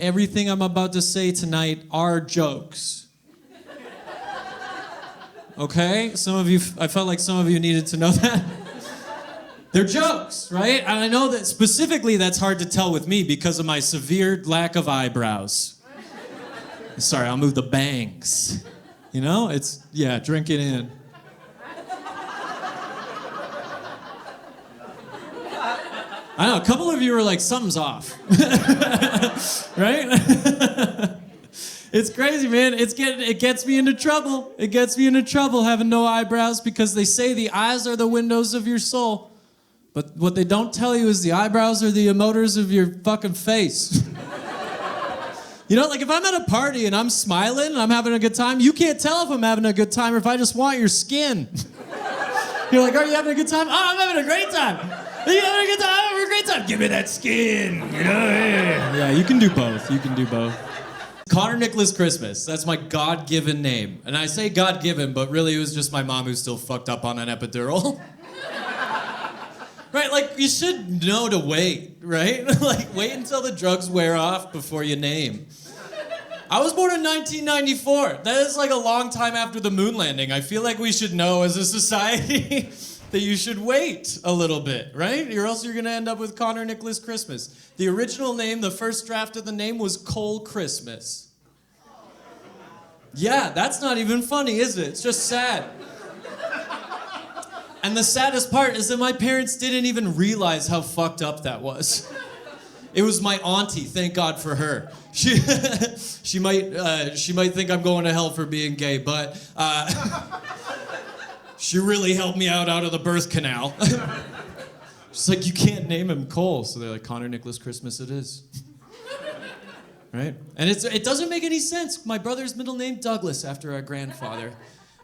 Everything I'm about to say tonight are jokes. Okay? I felt like some of you needed to know that. They're jokes, right? And I know that specifically that's hard to tell with me because of my severe lack of eyebrows. Sorry, I'll move the bangs. You know? Drink it in. I know, a couple of you were like, something's off. Right? It's crazy, man. It gets me into trouble. It gets me into trouble having no eyebrows because they say the eyes are the windows of your soul. But what they don't tell you is the eyebrows are the emotors of your fucking face. You know, like if I'm at a party and I'm smiling and I'm having a good time, you can't tell if I'm having a good time or if I just want your skin. You're like, are you having a good time? Oh, I'm having a great time. Are you having a good time? I'm having a great time. Give me that skin. You know? Yeah, you can do both. You can do both. Connor Nicholas Christmas. That's my God-given name. And I say God-given, but really it was just my mom who's still fucked up on an epidural. Right, like you should know to wait, right? Like wait until the drugs wear off before you name. I was born in 1994. That is like a long time after the moon landing. I feel like we should know as a society that you should wait a little bit, right? Or else you're gonna end up with Connor Nicholas Christmas. The original name, the first draft of the name was Cole Christmas. Yeah, that's not even funny, is it? It's just sad. And the saddest part is that my parents didn't even realize how fucked up that was. It was my auntie, thank God for her. She might think I'm going to hell for being gay, but she really helped me out of the birth canal. She's like, you can't name him Cole. So they're like, Connor Nicholas Christmas it is. Right? And it doesn't make any sense. My brother's middle name, Douglas, after our grandfather.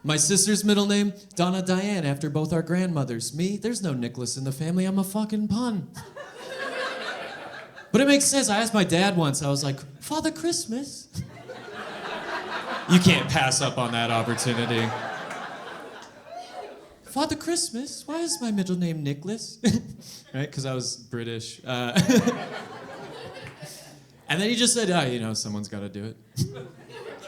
My sister's middle name, Donna Diane, after both our grandmothers. Me, there's no Nicholas in the family. I'm a fucking pun. But it makes sense. I asked my dad once. I was like, Father Christmas? You can't pass up on that opportunity. Father Christmas? Why is my middle name Nicholas? Right? Because I was British. And then he just said, someone's got to do it.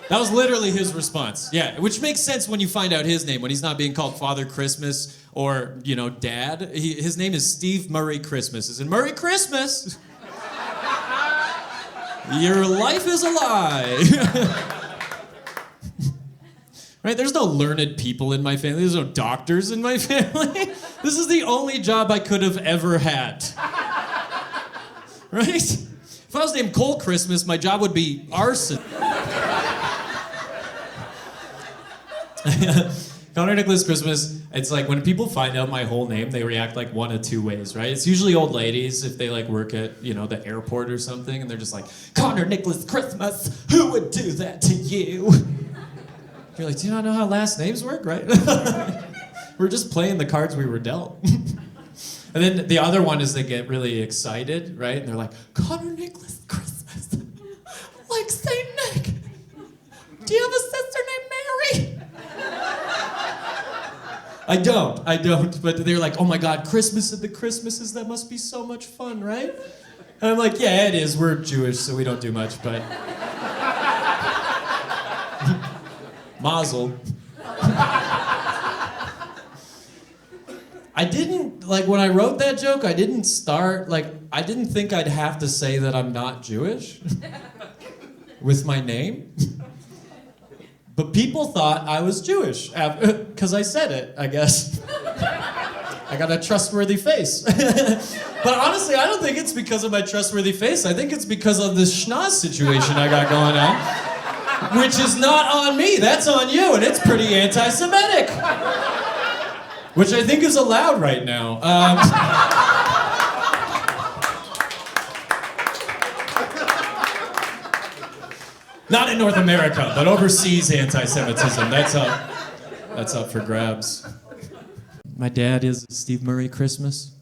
That was literally his response. Yeah, which makes sense when you find out his name, when he's not being called Father Christmas or, Dad. His name is Steve Murray Christmas. As in, Murray Christmas! Your life is a lie. Right? There's no learned people in my family. There's no doctors in my family. This is the only job I could have ever had. Right? If I was named Cole Christmas, my job would be arson. Connor Nicholas Christmas, it's like when people find out my whole name, they react like one of two ways, right? It's usually old ladies if they like work at, the airport or something, and they're just like, Connor Nicholas Christmas, who would do that to you? You're like, do you not know how last names work, right? We're just playing the cards we were dealt. And then the other one is they get really excited, right? And they're like, Connor Nicholas Christmas, like Saint Nick. Do you have a sister named Mary? I don't, but they're like, oh my God, Christmas at the Christmases, that must be so much fun, right? And I'm like, yeah, it is, we're Jewish, so we don't do much, but... Mazel. I didn't, when I wrote that joke, I didn't think I'd have to say that I'm not Jewish with my name. But people thought I was Jewish, because I said it, I guess. I got a trustworthy face. But honestly, I don't think it's because of my trustworthy face. I think it's because of this schnoz situation I got going on, which is not on me, that's on you, and it's pretty anti-Semitic. Which I think is allowed right now. Not in North America, but overseas anti-Semitism. That's up for grabs. My dad is Steve Murray Christmas.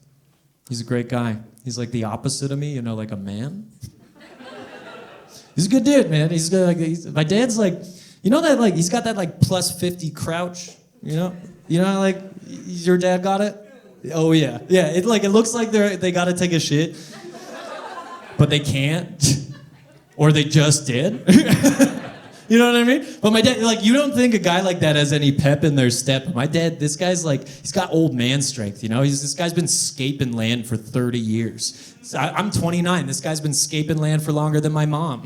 He's a great guy. He's like the opposite of me, like a man. He's a good dude, man. My dad's like, that he's got that plus 50 crouch, your dad got it? Oh yeah. Yeah, it looks like they gotta take a shit, but they can't. Or they just did. You know what I mean? But my dad, like, you don't think a guy like that has any pep in their step. My dad, this guy's like, he's got old man strength, you know? This guy's been scaping land for 30 years. So I'm 29. This guy's been scaping land for longer than my mom.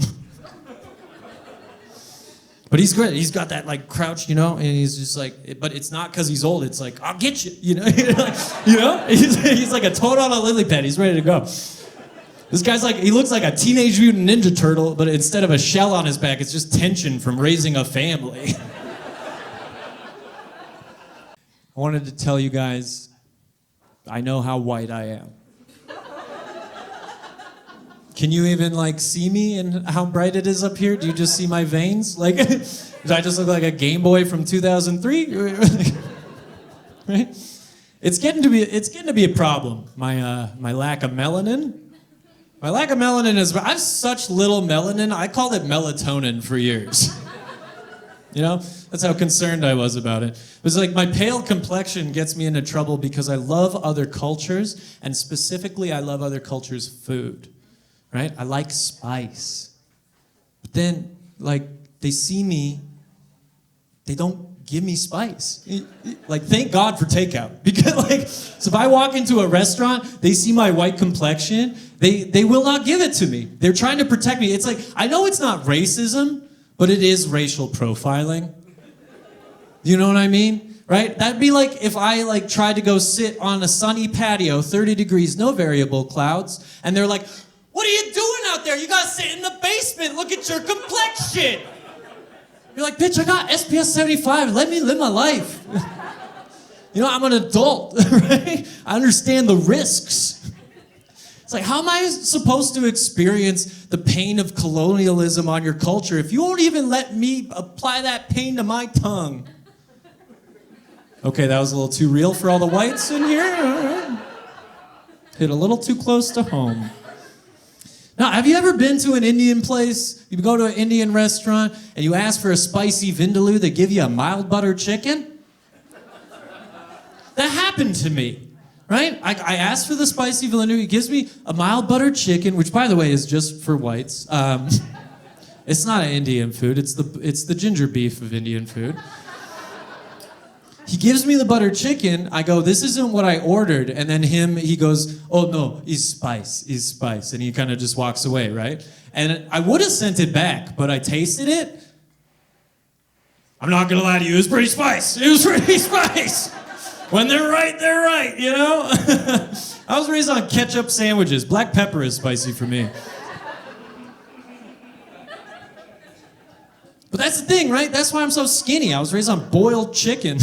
But he's great. He's got that, like, crouch, you know? And he's just like, but it's not because he's old. It's like, I'll get you, you know? You know? He's like a toad on a lily pad. He's ready to go. This guy's like, he looks like a Teenage Mutant Ninja Turtle, but instead of a shell on his back, it's just tension from raising a family. I wanted to tell you guys, I know how white I am. Can you even, like, see me and how bright it is up here? Do you just see my veins? Like, do I just look like a Game Boy from 2003? Right? It's getting to be a problem, my lack of melanin. My lack of melanin is, I have such little melanin, I called it melatonin for years. You know? That's how concerned I was about it. It was like my pale complexion gets me into trouble because I love other cultures, and specifically I love other cultures' food, right? I like spice. But then, like, they see me, they don't give me spice. Like, thank God for takeout. Because, like, so if I walk into a restaurant, they see my white complexion, they will not give it to me. They're trying to protect me. It's like, I know it's not racism, but it is racial profiling. You know what I mean? Right? That'd be like if I, like, tried to go sit on a sunny patio, 30 degrees, no variable clouds, and they're like, what are you doing out there? You gotta sit in the basement. Look at your complexion. You're like, bitch, I got SPF 75. Let me live my life. You know, I'm an adult, right? I understand the risks. It's like, how am I supposed to experience the pain of colonialism on your culture if you won't even let me apply that pain to my tongue? Okay, that was a little too real for all the whites in here. All right. Hit a little too close to home. Now, have you ever been to an Indian place? You go to an Indian restaurant and you ask for a spicy vindaloo, they give you a mild butter chicken? That happened to me, right? I asked for the spicy vindaloo, he gives me a mild butter chicken, which, by the way, is just for whites. It's not an Indian food, it's the ginger beef of Indian food. He gives me the butter chicken. I go, this isn't what I ordered. And then he goes, oh no, it's spice. And he kind of just walks away, right? And I would have sent it back, but I tasted it. I'm not gonna lie to you, it was pretty spice. It was pretty spice. When they're right, you know? I was raised on ketchup sandwiches. Black pepper is spicy for me. But that's the thing, right? That's why I'm so skinny. I was raised on boiled chicken.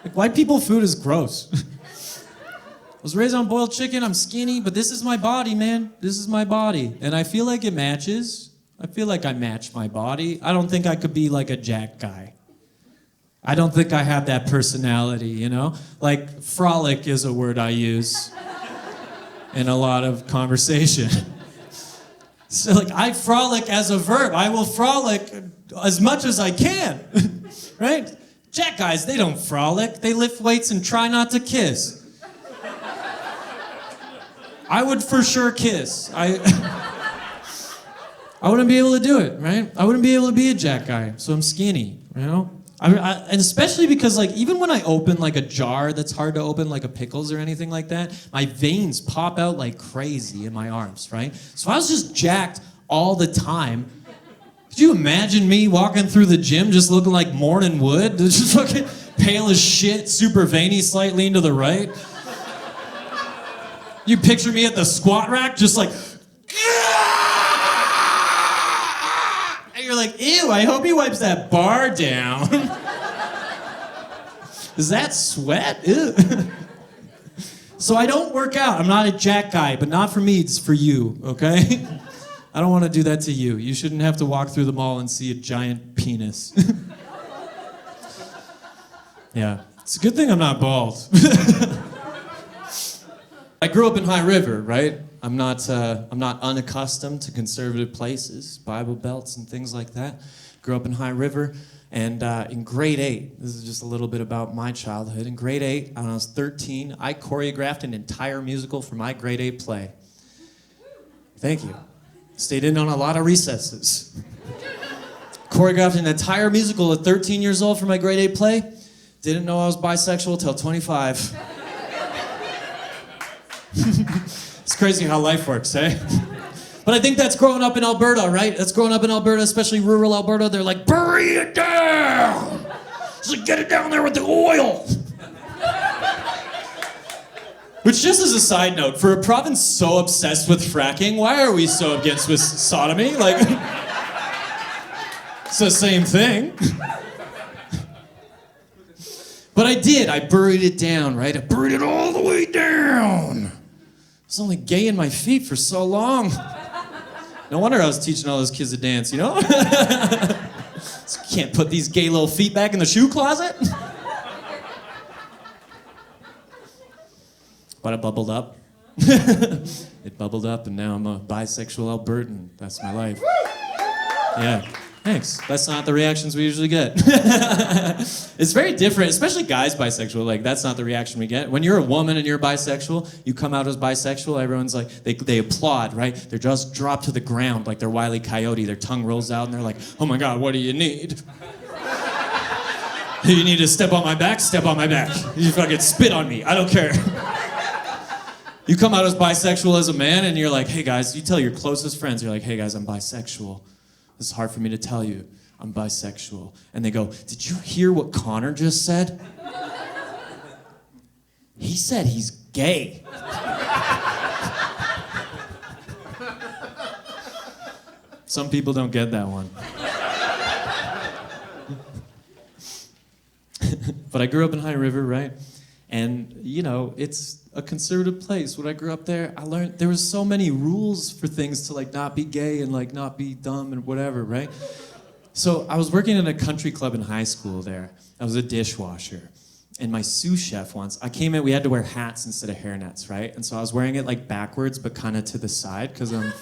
Like, white people food is gross. I was raised on boiled chicken, I'm skinny, but this is my body, man. This is my body. And I feel like it matches. I feel like I match my body. I don't think I could be like a Jack guy. I don't think I have that personality, you know? Like, frolic is a word I use in a lot of conversation. So, like, I frolic as a verb. I will frolic as much as I can, right? Jack guys, they don't frolic. They lift weights and try not to kiss. I would for sure kiss. I wouldn't be able to do it, right? I wouldn't be able to be a Jack guy, so I'm skinny, you know? And especially because, like, even when I open, like, a jar that's hard to open, like a pickles or anything like that, my veins pop out like crazy in my arms, right? So I was just jacked all the time. Could you imagine me walking through the gym just looking like Morning Wood? Just fucking pale as shit, super veiny, slight lean to the right. You picture me at the squat rack just like... And you're like, ew, I hope he wipes that bar down. Is that sweat? Ew. So I don't work out. I'm not a Jack guy, but not for me, it's for you, okay? I don't want to do that to you. You shouldn't have to walk through the mall and see a giant penis. Yeah, it's a good thing I'm not bald. I grew up in High River, right? I'm not unaccustomed to conservative places, Bible belts and things like that. Grew up in High River, and in grade 8, this is just a little bit about my childhood. In grade 8, when I was 13, I choreographed an entire musical for my grade 8 play. Thank you. Stayed in on a lot of recesses. Choreographed an entire musical at 13 years old for my grade 8 play. Didn't know I was bisexual till 25. It's crazy how life works, eh? But I think that's growing up in Alberta, right? That's growing up in Alberta, especially rural Alberta. They're like, bury it down! Just get it down there with the oil! Which, just as a side note, for a province so obsessed with fracking, why are we so against with sodomy? Like, it's the same thing. But I did. I buried it down, right? I buried it all the way down. I was only gay in my feet for so long. No wonder I was teaching all those kids to dance, you know? Can't put these gay little feet back in the shoe closet. But it bubbled up. It bubbled up, and now I'm a bisexual Albertan. That's my life. Yeah. Thanks. That's not the reactions we usually get. It's very different, especially guys bisexual. Like, that's not the reaction we get. When you're a woman and you're bisexual, you come out as bisexual, everyone's like, they applaud, right? They're just dropped to the ground like they're Wile E. Coyote. Their tongue rolls out and they're like, oh my God, what do you need? You need to step on my back? Step on my back. You fucking spit on me. I don't care. You come out as bisexual as a man and you're like, hey guys, you tell your closest friends, you're like, hey guys, I'm bisexual. It's hard for me to tell you, I'm bisexual. And they go, did you hear what Connor just said? He said he's gay. Some people don't get that one. But I grew up in High River, right? And, you know, it's a conservative place. When I grew up there, I learned there was so many rules for things to, like, not be gay and, like, not be dumb and whatever, right? So I was working in a country club in high school there. I was a dishwasher. And my sous chef once, I came in, we had to wear hats instead of hairnets, right? And so I was wearing it, like, backwards, but kind of to the side, because I'm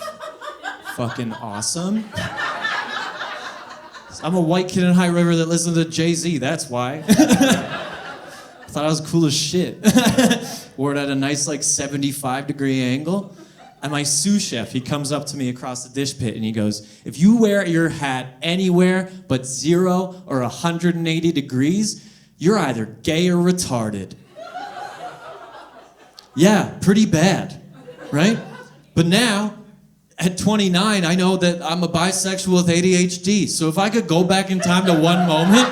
fucking awesome. I'm a white kid in High River that listens to Jay-Z, that's why. I thought I was cool as shit. Wore it at a nice, like, 75-degree angle. And my sous chef, he comes up to me across the dish pit and he goes, if you wear your hat anywhere but 0 or 180 degrees, you're either gay or retarded. Yeah, pretty bad, right? But now, at 29, I know that I'm a bisexual with ADHD. So if I could go back in time to one moment,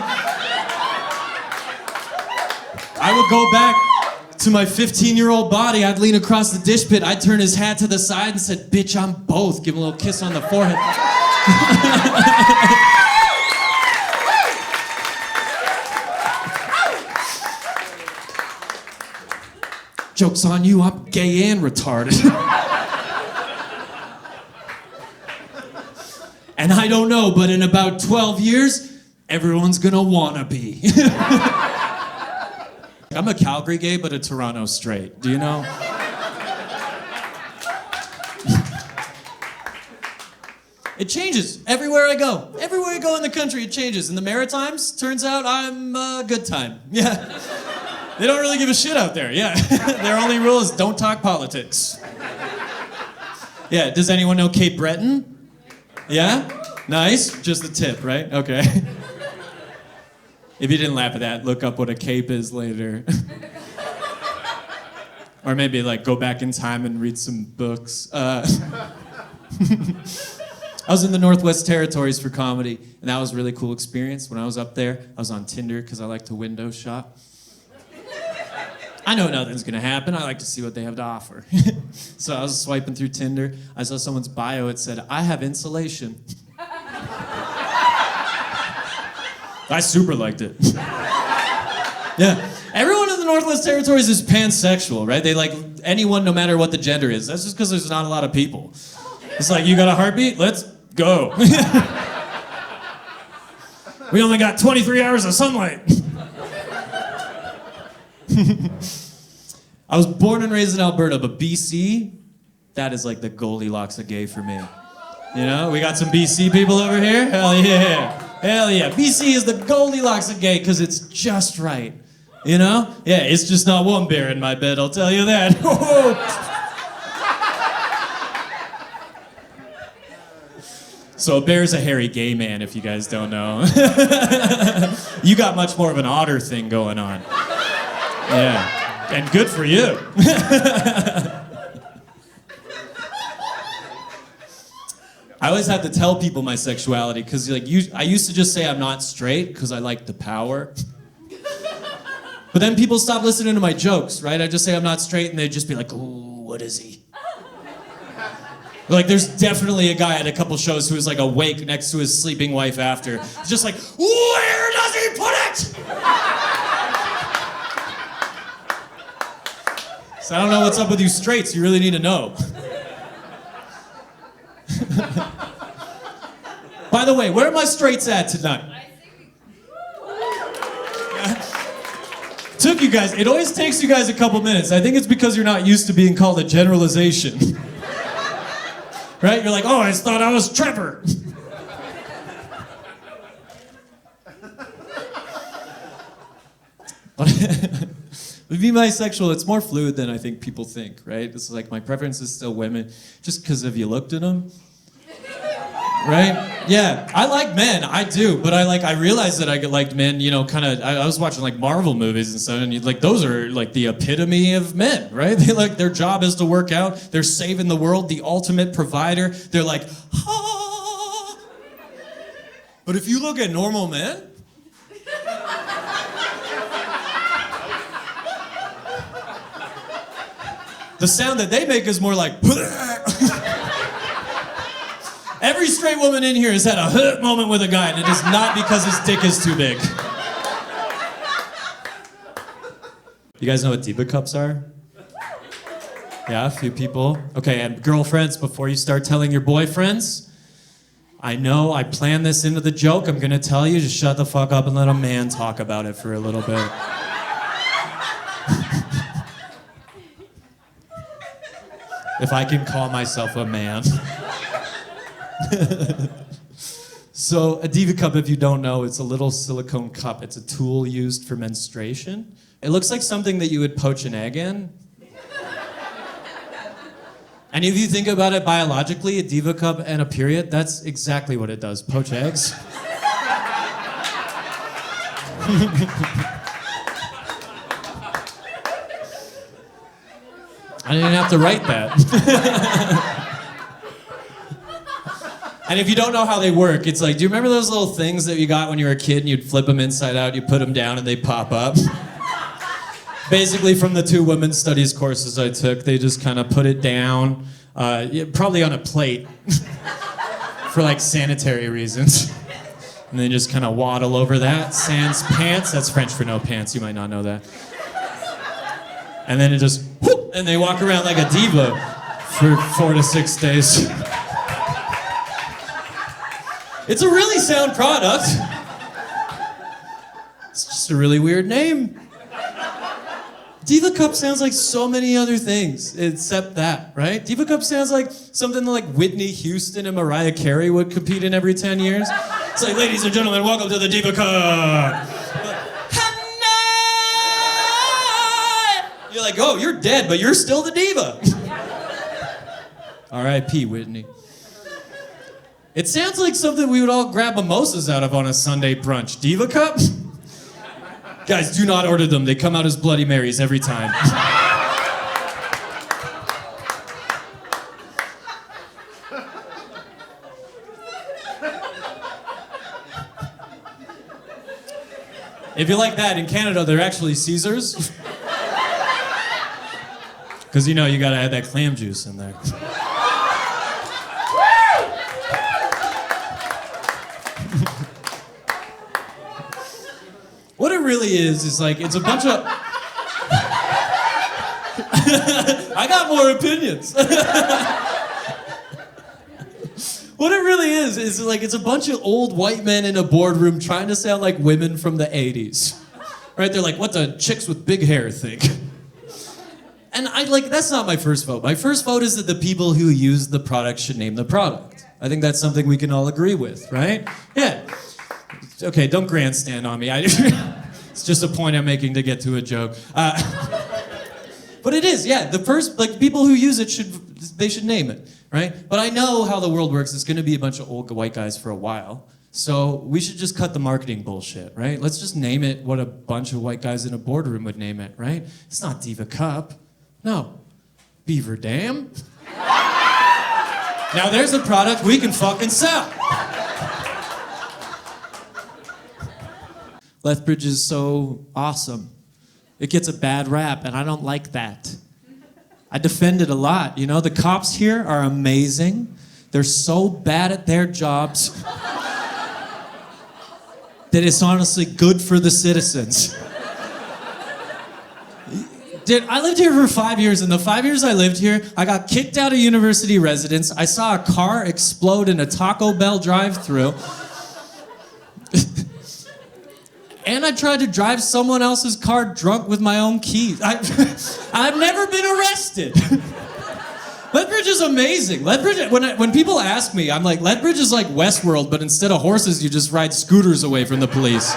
I would go back to my 15-year-old body. I'd lean across the dish pit. I'd turn his hat to the side and said, bitch, I'm both. Give him a little kiss on the forehead. Joke's on you, I'm gay and retarded. And I don't know, but in about 12 years, everyone's gonna wanna be. I'm a Calgary gay, but a Toronto straight. Do you know? It changes everywhere I go. Everywhere I go in the country, it changes. In the Maritimes, turns out I'm a good time. Yeah. They don't really give a shit out there. Yeah. Their only rule is don't talk politics. Yeah. Does anyone know Cape Breton? Yeah? Nice. Just a tip, right? Okay. If you didn't laugh at that, look up what a cape is later. Or maybe, like, go back in time and read some books. I was in the Northwest Territories for comedy, and that was a really cool experience. When I was up there, I was on Tinder because I like to window shop. I know nothing's gonna happen. I like to see what they have to offer. So I was swiping through Tinder. I saw someone's bio. It said, I have insulation. I super liked it. Yeah. Everyone in the Northwest Territories is pansexual, right? They like anyone no matter what the gender is. That's just because there's not a lot of people. It's like, you got a heartbeat? Let's go. We only got 23 hours of sunlight. I was born and raised in Alberta, but BC, that is like the Goldilocks of gay for me. You know, we got some BC people over here? Hell yeah. Hell yeah. BC is the Goldilocks of gay because it's just right. You know? Yeah, it's just not one bear in my bed, I'll tell you that. So a bear's a hairy gay man, if you guys don't know. You got much more of an otter thing going on. Yeah, and good for you. I always had to tell people my sexuality because I used to just say I'm not straight because I like the power. But then people stopped listening to my jokes, right? I just say I'm not straight and they'd just be like, ooh, what is he? Like there's definitely a guy at a couple shows who was like awake next to his sleeping wife after. He's just like, where does he put it? So I don't know what's up with you straights, you really need to know. By the way, where are my straights at tonight? Took you guys, it always takes you guys a couple minutes. I think it's because you're not used to being called a generalization. Right? You're like, oh, I thought I was Trevor. With being bisexual, it's more fluid than I think people think, right? It's like my preference is still women, just because have you looked at them? Right? Yeah, I like men, I do, but I realized that I liked men, you know, kind of, I was watching like Marvel movies and stuff, and like those are like the epitome of men, right? They like, their job is to work out, they're saving the world, the ultimate provider, they're like, ah. But if you look at normal men, the sound that they make is more like, every straight woman in here has had a moment with a guy, and it is not because his dick is too big. You guys know what diva cups are? Yeah, a few people. Okay, and girlfriends, before you start telling your boyfriends, I know I planned this into the joke. I'm gonna tell you, just shut the fuck up and let a man talk about it for a little bit. If I can call myself a man. So a diva cup, if you don't know, it's a little silicone cup. It's a tool used for menstruation. It looks like something that you would poach an egg in. And if you think about it biologically, a diva cup and a period, that's exactly what it does, poach eggs. I didn't have to write that. And if you don't know how they work, it's like, do you remember those little things that you got when you were a kid and you'd flip them inside out, you put them down and they pop up? Basically from the 2 women's studies courses I took, they just kind of put it down, probably on a plate for like sanitary reasons. And then just kind of waddle over that, sans pants, that's French for no pants, you might not know that. And then it just, whoop, and they walk around like a diva for 4 to 6 days. It's a really sound product. It's just a really weird name. Diva Cup sounds like so many other things except that, right? Diva Cup sounds like something like Whitney Houston and Mariah Carey would compete in every 10 years. It's like, ladies and gentlemen, welcome to the Diva Cup. You're like, oh, you're dead, but you're still the diva. R.I.P. Whitney. It sounds like something we would all grab mimosas out of on a Sunday brunch. Diva Cup? Guys, do not order them. They come out as Bloody Marys every time. If you like that, in Canada, they're actually Caesars. Because you know you gotta add that clam juice in there. What it really is like, it's a bunch of... I got more opinions. What it really is like, it's a bunch of old white men in a boardroom trying to sound like women from the 80s. Right? They're like, what the chicks with big hair think. And that's not my first vote. My first vote is that the people who use the product should name the product. I think that's something we can all agree with, right? Yeah. Okay, don't grandstand on me. It's just a point I'm making to get to a joke. But it is, yeah. The first, people who use it should name it. right? But I know how the world works. It's going to be a bunch of old white guys for a while. So we should just cut the marketing bullshit, right? Let's just name it what a bunch of white guys in a boardroom would name it, right? It's not Diva Cup. No. Beaver Dam. Now there's a product we can fucking sell. Lethbridge is so awesome. It gets a bad rap, and I don't like that. I defend it a lot. You know, the cops here are amazing. They're so bad at their jobs that it's honestly good for the citizens. I lived here for 5 years, and the 5 years I lived here, I got kicked out of university residence. I saw a car explode in a Taco Bell drive-thru. And I tried to drive someone else's car drunk with my own keys. I've never been arrested. Lethbridge is amazing. Lethbridge, when people ask me, I'm like, Lethbridge is like Westworld, but instead of horses, you just ride scooters away from the police.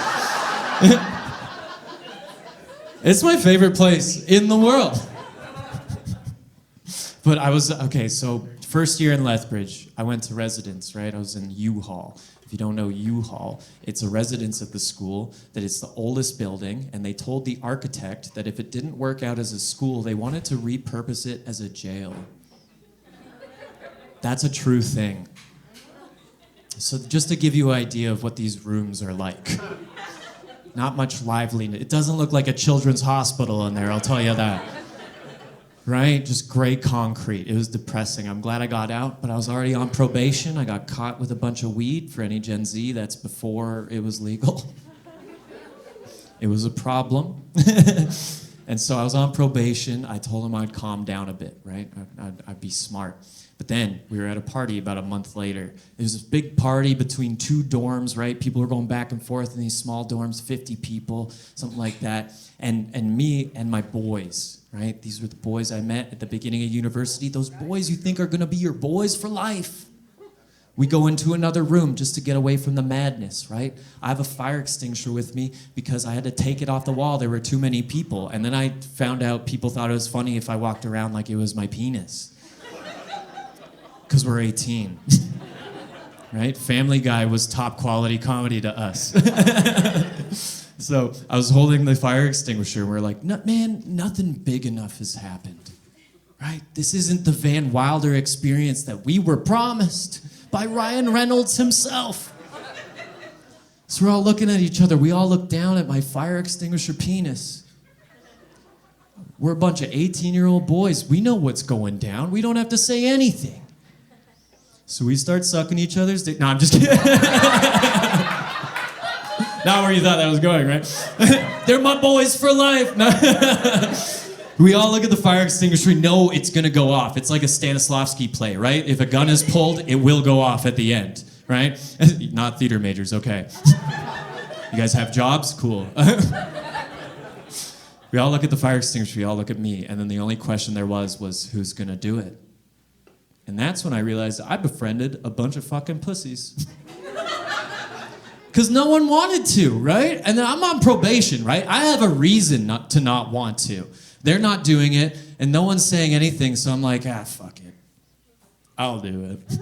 It's my favorite place in the world. But so first year in Lethbridge, I went to residence, right? I was in U-Haul. If you don't know U-Haul, it's a residence at the school, that it's the oldest building, and they told the architect that if it didn't work out as a school, they wanted to repurpose it as a jail. That's a true thing. So just to give you an idea of what these rooms are like. Not much liveliness. It doesn't look like a children's hospital in there, I'll tell you that. Right? Just gray concrete. It was depressing. I'm glad I got out, but I was already on probation. I got caught with a bunch of weed. For any Gen Z, that's before it was legal. It was a problem. And so I was on probation. I told him I'd calm down a bit, right? I'd be smart. But then we were at a party about a month later. There was this big party between two dorms, right? People were going back and forth in these small dorms, 50 people, something like that. And me and my boys, right? These were the boys I met at the beginning of university. Those boys you think are gonna be your boys for life. We go into another room just to get away from the madness, right? I have a fire extinguisher with me because I had to take it off the wall. There were too many people. And then I found out people thought it was funny if I walked around like it was my penis. Because we're 18, right? Family Guy was top quality comedy to us. So I was holding the fire extinguisher, and we're like, man, nothing big enough has happened, right? This isn't the Van Wilder experience that we were promised by Ryan Reynolds himself. So we're all looking at each other. We all look down at my fire extinguisher penis. We're a bunch of 18-year-old boys. We know what's going down. We don't have to say anything. So we start sucking each other's dick. No, I'm just kidding. Not where you thought that was going, right? They're my boys for life. No. We all look at the fire extinguisher. We know it's going to go off. It's like a Stanislavski play, right? If a gun is pulled, it will go off at the end, right? Not theater majors, okay. You guys have jobs? Cool. We all look at the fire extinguisher. We all look at me. And then the only question there was who's going to do it? And that's when I realized I befriended a bunch of fucking pussies. Because no one wanted to, right? And then I'm on probation, right? I have a reason not to not want to. They're not doing it, and no one's saying anything, so I'm like, fuck it. I'll do it.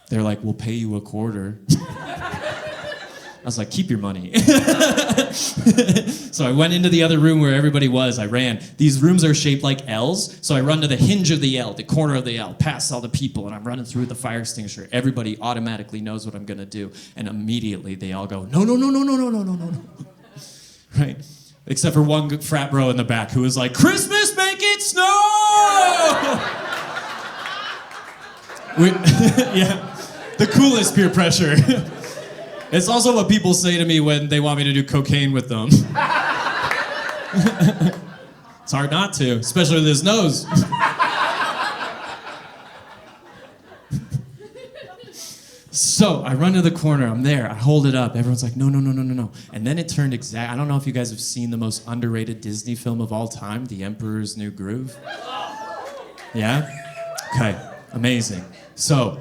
They're like, we'll pay you $25. I was like, keep your money. So I went into the other room where everybody was. I ran. These rooms are shaped like L's, so I run to the hinge of the L, the corner of the L, past all the people, and I'm running through the fire extinguisher. Everybody automatically knows what I'm going to do, and immediately they all go, no, no, no, no, no, no, no, no, no, no. Right? Except for one frat bro in the back who was like, Christmas, make it snow! Yeah, the coolest peer pressure. It's also what people say to me when they want me to do cocaine with them. It's hard not to, especially with his nose. So I run to the corner, I'm there, I hold it up, everyone's like, no, no, no, no, no, no. And then it turned exact, I don't know if you guys have seen the most underrated Disney film of all time, The Emperor's New Groove. Yeah? Okay, amazing. So,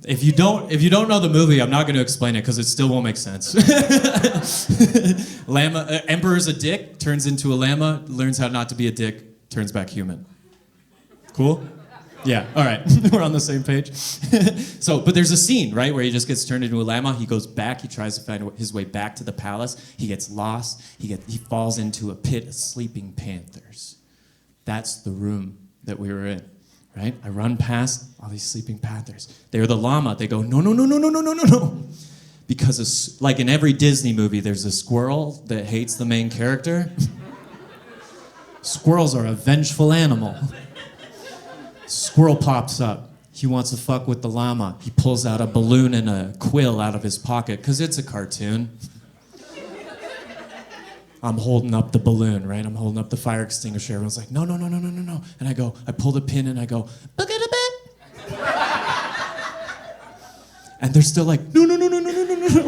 if you don't know the movie, I'm not going to explain it because it still won't make sense. Emperor's a dick, turns into a llama, learns how not to be a dick, turns back human. Cool? Yeah, all right. We're on the same page. But there's a scene, right, where he just gets turned into a llama. He goes back. He tries to find his way back to the palace. He gets lost. He falls into a pit of sleeping panthers. That's the room that we were in, right? I run past all these sleeping panthers. They're the llama. They go, no, no, no, no, no, no, no, no, no. Because, like in every Disney movie, there's a squirrel that hates the main character. Squirrels are a vengeful animal. Squirrel pops up. He wants to fuck with the llama. He pulls out a balloon and a quill out of his pocket, because it's a cartoon. I'm holding up the balloon, right? I'm holding up the fire extinguisher. Everyone's like, no, no, no, no, no, no, no. And I pull the pin and I go, look at a bit. And they're still like, no, no, no, no, no, no, no, no, no.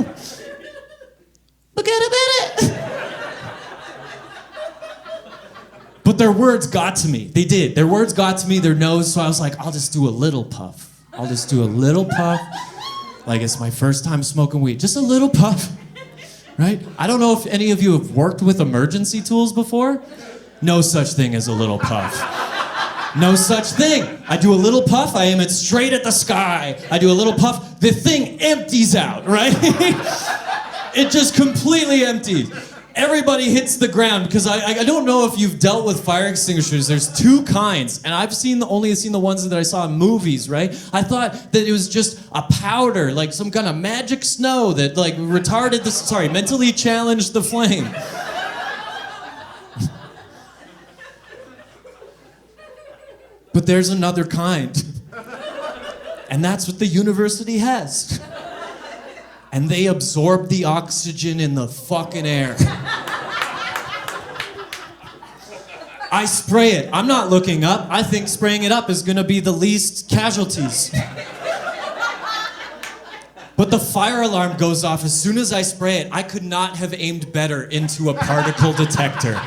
Look at a bit. But their words got to me. They did. Their words got to me, their nose, so I was like, I'll just do a little puff. I'll just do a little puff. Like it's my first time smoking weed. Just a little puff, right? I don't know if any of you have worked with emergency tools before. No such thing as a little puff. No such thing. I do a little puff, I aim it straight at the sky. I do a little puff, the thing empties out, right? It just completely empties. Everybody hits the ground, because I don't know if you've dealt with fire extinguishers. There's two kinds, and I've only seen the ones that I saw in movies, right? I thought that it was just a powder, like some kind of magic snow that like mentally challenged the flame. But there's another kind, and that's what the university has. And they absorb the oxygen in the fucking air. I spray it. I'm not looking up. I think spraying it up is gonna be the least casualties. But the fire alarm goes off as soon as I spray it. I could not have aimed better into a particle detector.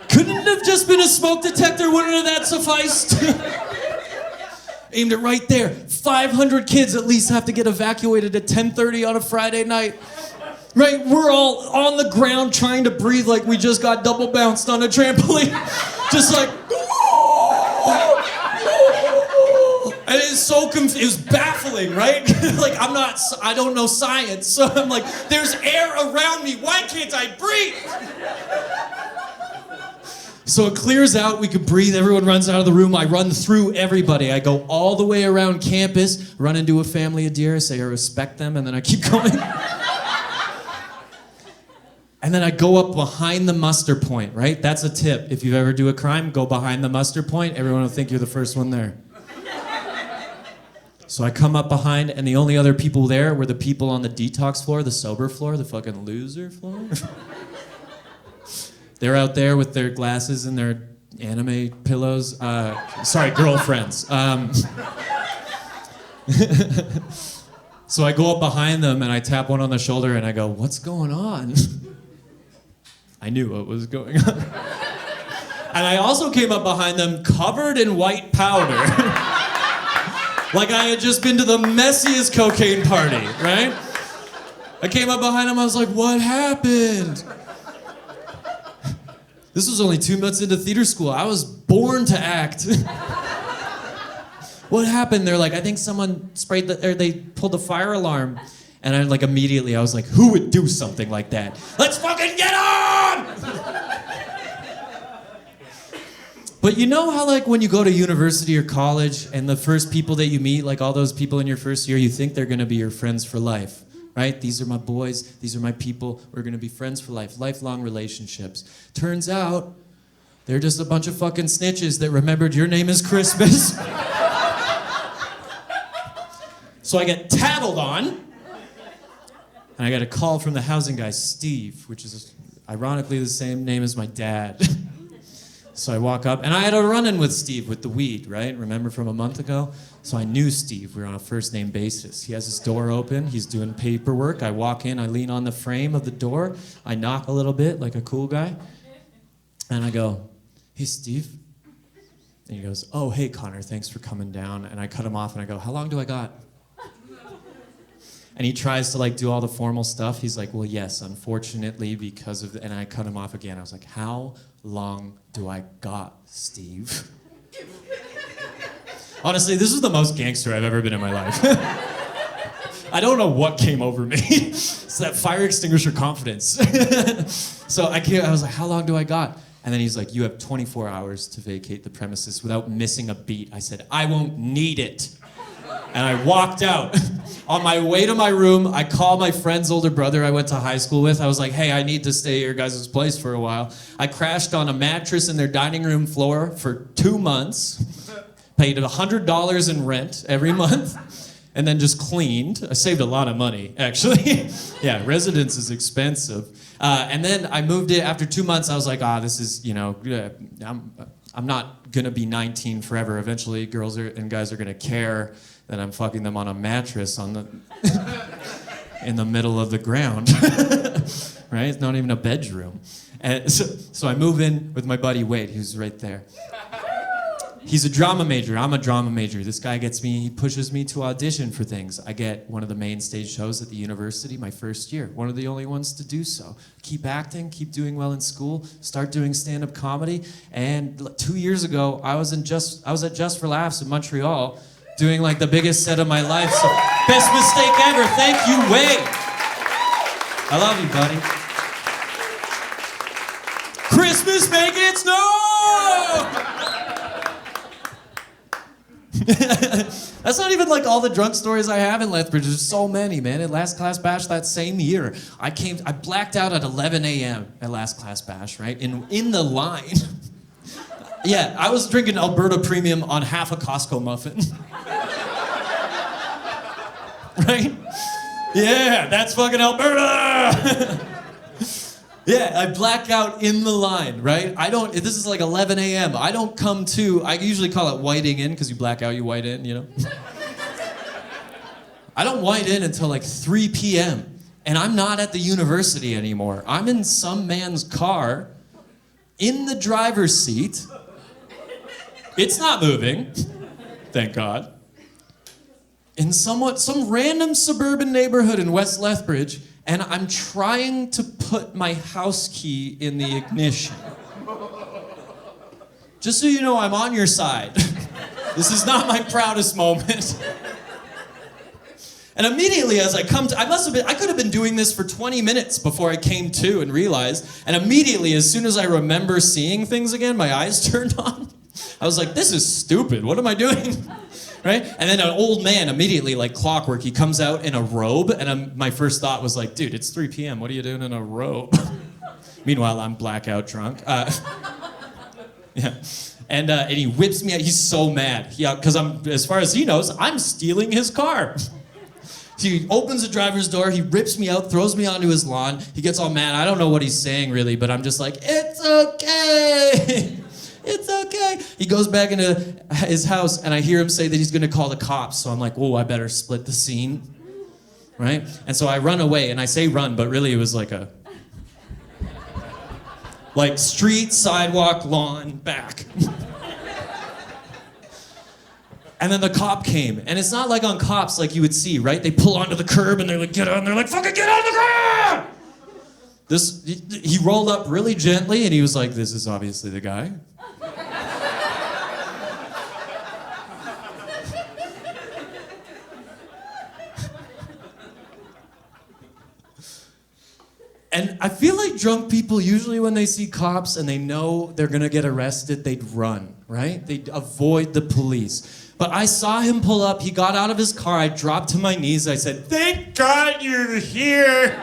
Couldn't it have just been a smoke detector? Wouldn't have that sufficed? Aimed it right there. 500 kids at least have to get evacuated at 10:30 on a Friday night. Right? We're all on the ground trying to breathe like we just got double bounced on a trampoline. Just like, and it's so it was baffling, right? Like I don't know science, so I'm like, there's air around me. Why can't I breathe? So it clears out, we can breathe, everyone runs out of the room, I run through everybody. I go all the way around campus, run into a family of deer, say I respect them, and then I keep going. And then I go up behind the muster point, right? That's a tip. If you ever do a crime, go behind the muster point, everyone will think you're the first one there. So I come up behind, and the only other people there were the people on the detox floor, the sober floor, the fucking loser floor. They're out there with their glasses and their anime pillows. Girlfriends. So I go up behind them and I tap one on the shoulder and I go, what's going on? I knew what was going on. And I also came up behind them covered in white powder. Like I had just been to the messiest cocaine party, right? I came up behind them, I was like, what happened? This was only 2 months into theater school. I was born to act. What happened? They're like, I think someone they pulled the fire alarm. And I immediately, I was like, who would do something like that? Let's fucking get on! But you know how when you go to university or college and the first people that you meet, all those people in your first year, you think they're gonna be your friends for life. Right? These are my boys, these are my people, we're gonna be friends for life, lifelong relationships. Turns out, they're just a bunch of fucking snitches that remembered your name is Christmas. So I get tattled on, and I got a call from the housing guy, Steve, which is ironically the same name as my dad. So I walk up, and I had a run-in with Steve with the weed, right? Remember from a month ago? So I knew Steve. We were on a first-name basis. He has his door open. He's doing paperwork. I walk in. I lean on the frame of the door. I knock a little bit like a cool guy. And I go, hey, Steve. And he goes, oh, hey, Connor. Thanks for coming down. And I cut him off, and I go, how long do I got? and he tries to like do all the formal stuff. He's like, well, yes, unfortunately, because of and I cut him off again. I was like, how long do I got, Steve? Honestly, this is the most gangster I've ever been in my life. I don't know what came over me. It's that fire extinguisher confidence. So I was like, how long do I got? And then he's like, you have 24 hours to vacate the premises without missing a beat. I said, I won't need it. And I walked out. On my way to my room, I called my friend's older brother I went to high school with. I was like, hey, I need to stay at your guys' place for a while. I crashed on a mattress in their dining room floor for 2 months. Paid $100 in rent every month, and then just cleaned. I saved a lot of money, actually. Yeah, residence is expensive. And then I moved it after 2 months. I was like, this is, I'm not gonna be 19 forever. Eventually, girls and guys are gonna care that I'm fucking them on a mattress in the middle of the ground, right? It's not even a bedroom. And so I move in with my buddy Wade, who's right there. He's a drama major. I'm a drama major. This guy he pushes me to audition for things. I get one of the main stage shows at the university my first year. One of the only ones to do so. Keep acting, keep doing well in school, start doing stand-up comedy. And 2 years ago, I was at Just for Laughs in Montreal doing like the biggest set of my life. So best mistake ever. Thank you, Wade. I love you, buddy. Christmas, make it snow! That's not even like all the drunk stories I have in Lethbridge. There's so many, man. At Last Class Bash that same year, I blacked out at 11 a.m. at Last Class Bash, right? In the line. Yeah, I was drinking Alberta Premium on half a Costco muffin. Right? Yeah, that's fucking Alberta! Yeah, I black out in the line, right? This is like 11 a.m. I usually call it whiting in, because you black out, you white in, you know? I don't white in until like 3 p.m. And I'm not at the university anymore. I'm in some man's car, in the driver's seat. It's not moving, thank God. In some random suburban neighborhood in West Lethbridge, and I'm trying to put my house key in the ignition. Just so you know, I'm on your side. This is not my proudest moment. And immediately as I could have been doing this for 20 minutes before I came to and realized, and immediately as soon as I remember seeing things again, my eyes turned on. I was like, this is stupid, what am I doing? Right? And then an old man immediately, like clockwork, he comes out in a robe, and my first thought was like, dude, it's 3 p.m., what are you doing in a robe? Meanwhile, I'm blackout drunk. Yeah. And he whips me out, he's so mad. Because as far as he knows, I'm stealing his car. He opens the driver's door, he rips me out, throws me onto his lawn, he gets all mad. I don't know what he's saying really, but I'm just like, it's okay. It's okay. He goes back into his house, and I hear him say that he's going to call the cops. So I'm like, whoa, I better split the scene, right? And so I run away, and I say run, but really it was like street, sidewalk, lawn, back. And then the cop came, and it's not like on Cops like you would see, right? They pull onto the curb, and they're like, get on. They're like, fucking get on the curb! He rolled up really gently, and he was like, this is obviously the guy. And I feel like drunk people, usually when they see cops and they know they're gonna get arrested, they'd run, right? They'd avoid the police. But I saw him pull up, he got out of his car, I dropped to my knees, I said, thank God you're here.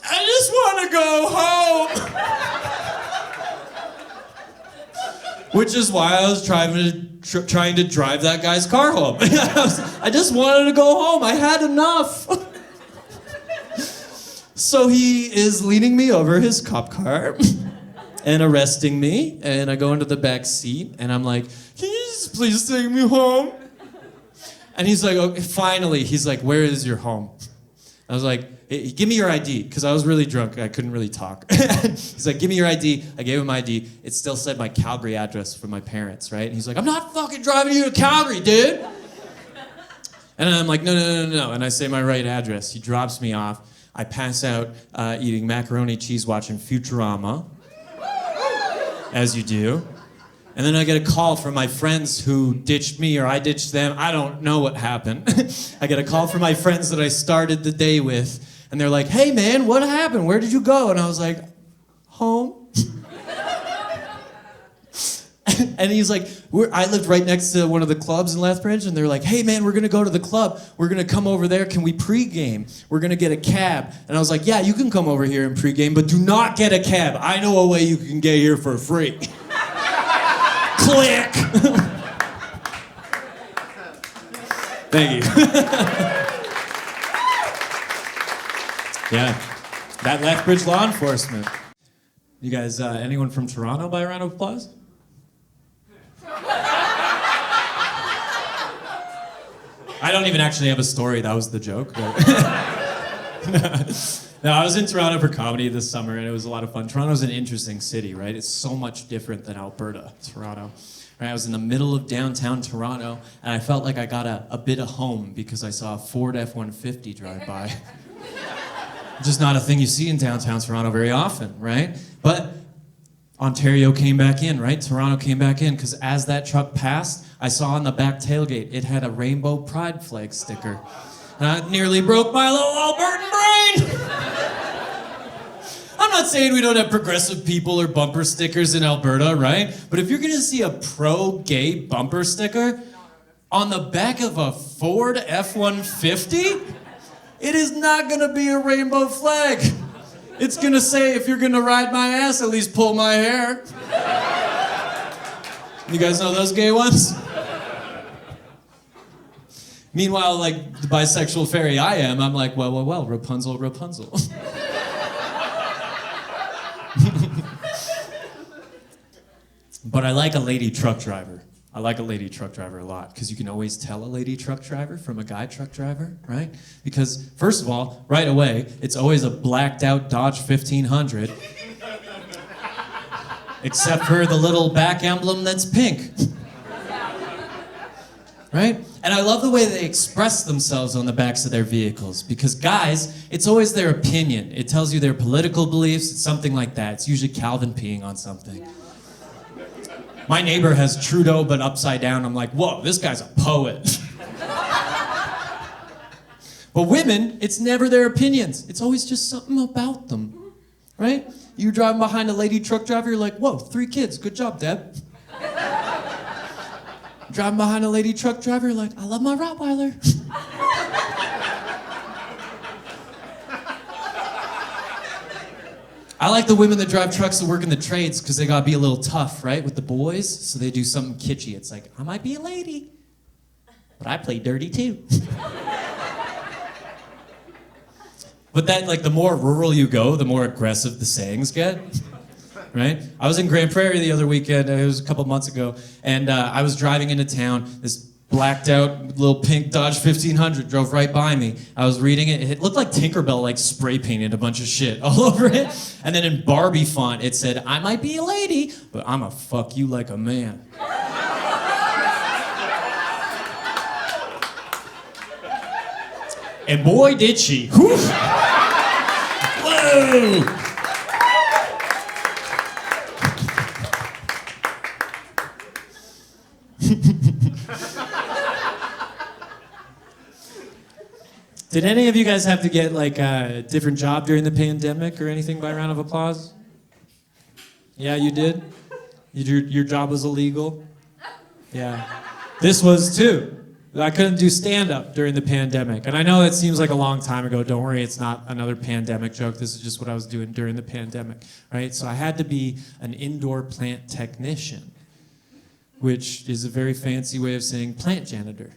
I just wanna go home. Which is why I was trying to drive that guy's car home. I just wanted to go home, I had enough. So he is leading me over his cop car and arresting me, and I go into the back seat, and I'm like, can you just please take me home? And he's like, okay, finally, he's like, where is your home? I was like, hey, give me your ID, because I was really drunk, I couldn't really talk. He's like, give me your ID. I gave him my ID. It still said my Calgary address for my parents, right? And he's like, I'm not fucking driving you to Calgary, dude. And I'm like, no. And I say my right address. He drops me off. I pass out eating macaroni cheese watching Futurama, as you do. And then I get a call from my friends who ditched me or I ditched them. I don't know what happened. I get a call from my friends that I started the day with. And they're like, hey man, what happened? Where did you go? And I was like, home. And he's like, I lived right next to one of the clubs in Lethbridge, and they're like, hey man, we're gonna go to the club. We're gonna come over there. Can we pregame? We're gonna get a cab. And I was like, yeah, you can come over here and pregame, but do not get a cab. I know a way you can get here for free. Click. Thank you. Yeah, that Lethbridge law enforcement. You guys, anyone from Toronto by a round of applause? I don't even actually have a story, that was the joke. But No, I was in Toronto for comedy this summer and it was a lot of fun. Toronto's an interesting city, right? It's so much different than Alberta, Toronto. Right, I was in the middle of downtown Toronto and I felt like I got a bit of home because I saw a Ford F-150 drive by. Just not a thing you see in downtown Toronto very often, right? But Ontario came back in, right? Toronto came back in, because as that truck passed, I saw on the back tailgate, it had a rainbow pride flag sticker. And I nearly broke my little Albertan brain! I'm not saying we don't have progressive people or bumper stickers in Alberta, right? But if you're gonna see a pro-gay bumper sticker on the back of a Ford F-150, it is not gonna be a rainbow flag. It's gonna say, if you're gonna ride my ass, at least pull my hair. You guys know those gay ones? Meanwhile, like the bisexual fairy I am, I'm like, well, Rapunzel. But I like a lady truck driver. I like a lady truck driver a lot because you can always tell a lady truck driver from a guy truck driver, right? Because first of all, right away, it's always a blacked out Dodge 1500, except for the little back emblem that's pink, right? And I love the way they express themselves on the backs of their vehicles because guys, it's always their opinion. It tells you their political beliefs, it's something like that. It's usually Calvin peeing on something. My neighbor has Trudeau, but upside down. I'm like, whoa, this guy's a poet. But women, it's never their opinions. It's always just something about them, right? You're driving behind a lady truck driver, you're like, whoa, 3 kids, good job, Deb. Driving behind a lady truck driver, you're like, I love my Rottweiler. I like the women that drive trucks that work in the trades because they gotta be a little tough, right, with the boys. So they do something kitschy. It's like, I might be a lady, but I play dirty too. But that, like, the more rural you go, the more aggressive the sayings get, right? I was in Grand Prairie the other weekend, it was a couple months ago, and I was driving into town. This blacked out little pink Dodge 1500 drove right by me. I was reading it. It looked like Tinkerbell like spray painted a bunch of shit all over it. And then in Barbie font, it said, I might be a lady, but I'ma fuck you like a man. And boy, did she. Whew. Whoa! Did any of you guys have to get like a different job during the pandemic or anything by a round of applause? Yeah, you did? Your job was illegal? Yeah. This was too. I couldn't do stand-up during the pandemic. And I know that seems like a long time ago. Don't worry, it's not another pandemic joke. This is just what I was doing during the pandemic, right? So I had to be an indoor plant technician, which is a very fancy way of saying plant janitor.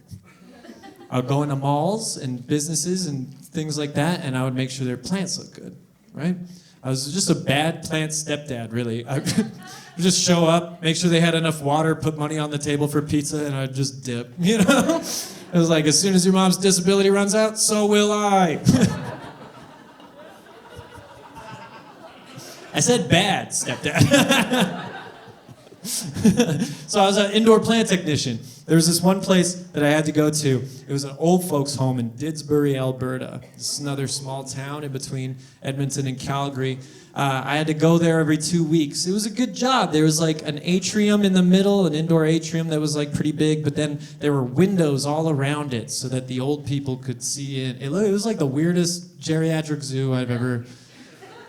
I would go into malls and businesses and things like that, and I would make sure their plants look good, right? I was just a bad plant stepdad, really. I would just show up, make sure they had enough water, put money on the table for pizza, and I'd just dip, you know? It was like, as soon as your mom's disability runs out, so will I. I said bad stepdad. So I was an indoor plant technician. There was this one place that I had to go to. It was an old folks home in Didsbury, Alberta. It's another small town in between Edmonton and Calgary. I had to go there every 2 weeks. It was a good job. There was like an atrium in the middle, an indoor atrium that was like pretty big, but then there were windows all around it so that the old people could see it. It was like the weirdest geriatric zoo I've ever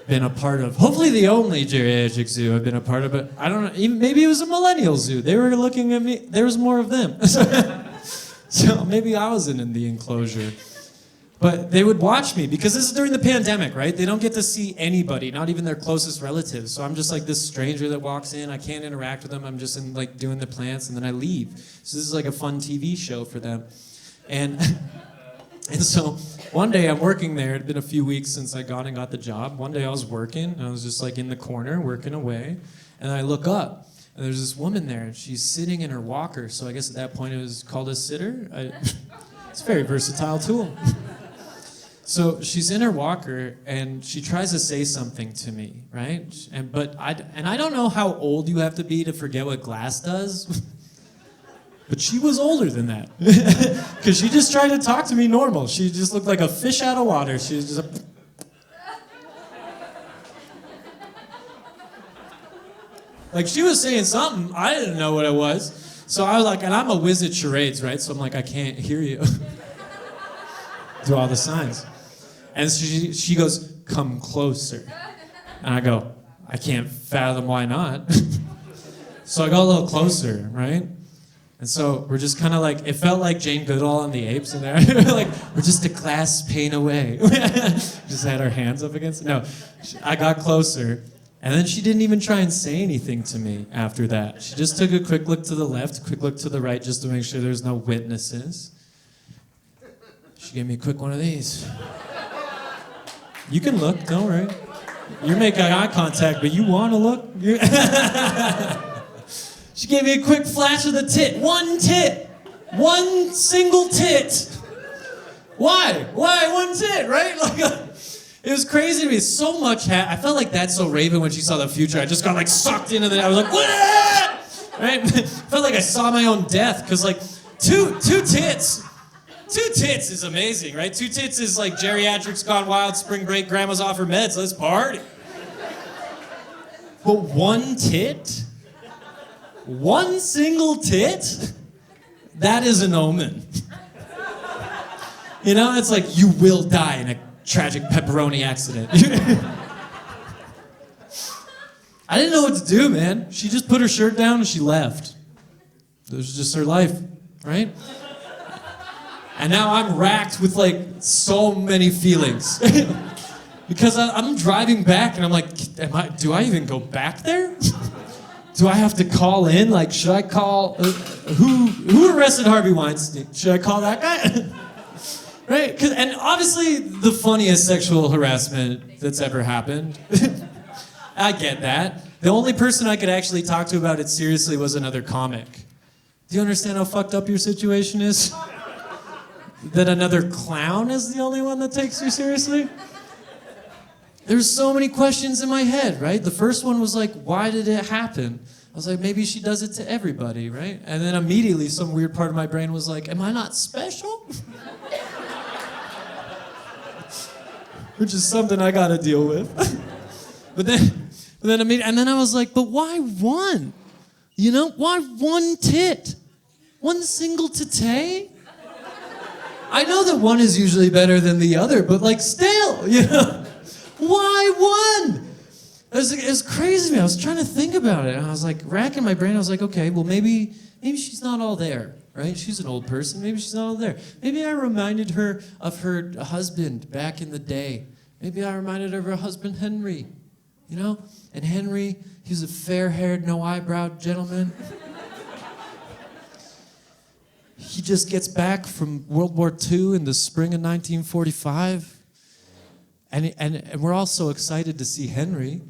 been a part of. Hopefully the only geriatric zoo I've been a part of, but I don't know, even, maybe it was a millennial zoo. They were looking at me, there was more of them. So maybe I wasn't in the enclosure. But they would watch me, because this is during the pandemic, right? They don't get to see anybody, not even their closest relatives. So I'm just like this stranger that walks in, I can't interact with them, I'm just in like doing the plants, and then I leave. So this is like a fun TV show for them. And so one day I'm working there. It had been a few weeks since I got the job. One day I was working, and I was just like in the corner working away, and I look up, and there's this woman there, and she's sitting in her walker. So I guess at that point it was called a sitter. It's a very versatile tool. So she's in her walker, and she tries to say something to me, right? But I don't know how old you have to be to forget what glass does. But she was older than that. Because she just tried to talk to me normal. She just looked like a fish out of water. She was just like, she was saying something. I didn't know what it was. So I was like, and I'm a whiz at charades, right? So I'm like, I can't hear you. Do all the signs. And she goes, come closer. And I go, I can't fathom why not. So I go a little closer, right? And so we're just kind of like, it felt like Jane Goodall on the Apes in there. Like, we're just a glass pane away. Just had our hands up against it. No, I got closer. And then she didn't even try and say anything to me after that. She just took a quick look to the left, a quick look to the right, just to make sure there's no witnesses. She gave me a quick one of these. You can look, don't worry. You're making eye contact, but you want to look? She gave me a quick flash of the tit. One tit. One single tit. Why? Why one tit, right? Like, it was crazy to me. So much I felt like That's So Raven when she saw the future. I just got like sucked into I was like, what? Right? I felt like I saw my own death, because like two tits. Two tits is amazing, right? Two tits is like geriatrics gone wild, spring break, grandma's off her meds, let's party. But one tit? One single tit? That is an omen. You know, it's like, you will die in a tragic pepperoni accident. I didn't know what to do, man. She just put her shirt down and she left. It was just her life, right? And now I'm racked with like so many feelings. Because I'm driving back and I'm like, do I even go back there? Do I have to call in? Like, should I call, who arrested Harvey Weinstein? Should I call that guy? Right? And obviously the funniest sexual harassment that's ever happened. I get that. The only person I could actually talk to about it seriously was another comic. Do you understand how fucked up your situation is? That another clown is the only one that takes you seriously? There's so many questions in my head, right? The first one was like, why did it happen? I was like, maybe she does it to everybody, right? And then immediately some weird part of my brain was like, am I not special? Which is something I gotta deal with. But then I was like, but why one? You know, why one tit? One single titty? I know that one is usually better than the other, but like still, you know, why one? It was crazy to me. I was trying to think about it, and I was like racking my brain. I was like, okay, well maybe she's not all there, right? She's an old person. Maybe she's not all there. Maybe I reminded her of her husband back in the day. Maybe I reminded her of her husband Henry, you know? And Henry, he was a fair-haired, no-eyebrow gentleman. He just gets back from World War II in the spring of 1945. And we're all so excited to see Henry.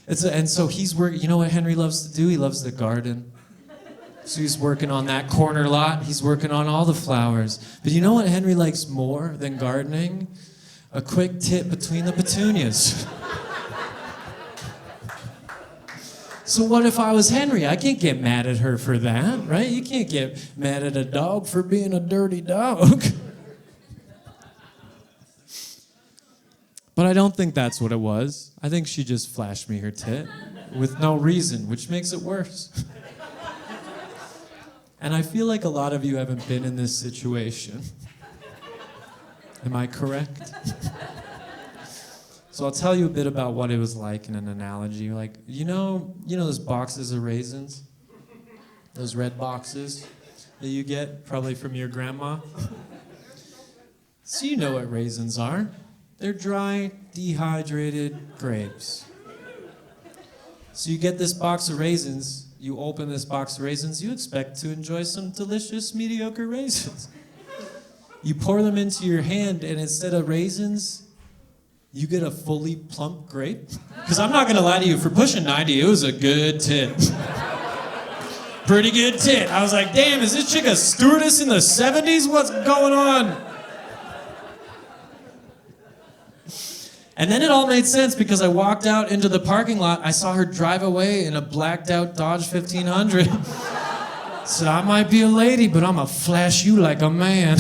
And so he's working, you know what Henry loves to do? He loves the garden. So he's working on that corner lot. He's working on all the flowers. But you know what Henry likes more than gardening? A quick tit between the petunias. So what if I was Henry? I can't get mad at her for that, right? You can't get mad at a dog for being a dirty dog. But I don't think that's what it was. I think she just flashed me her tit with no reason, which makes it worse. And I feel like a lot of you haven't been in this situation. Am I correct? So I'll tell you a bit about what it was like in an analogy. Like, you know those boxes of raisins? Those red boxes that you get probably from your grandma? So you know what raisins are. They're dry, dehydrated grapes. So you get this box of raisins, you open this box of raisins, you expect to enjoy some delicious, mediocre raisins. You pour them into your hand, and instead of raisins, you get a fully plump grape. Because I'm not gonna lie to you, for pushing 90, it was a good tit. Pretty good tit. I was like, damn, is this chick a stewardess in the 70s? What's going on? And then it all made sense because I walked out into the parking lot. I saw her drive away in a blacked out Dodge 1500. So I might be a lady, but I'ma flash you like a man.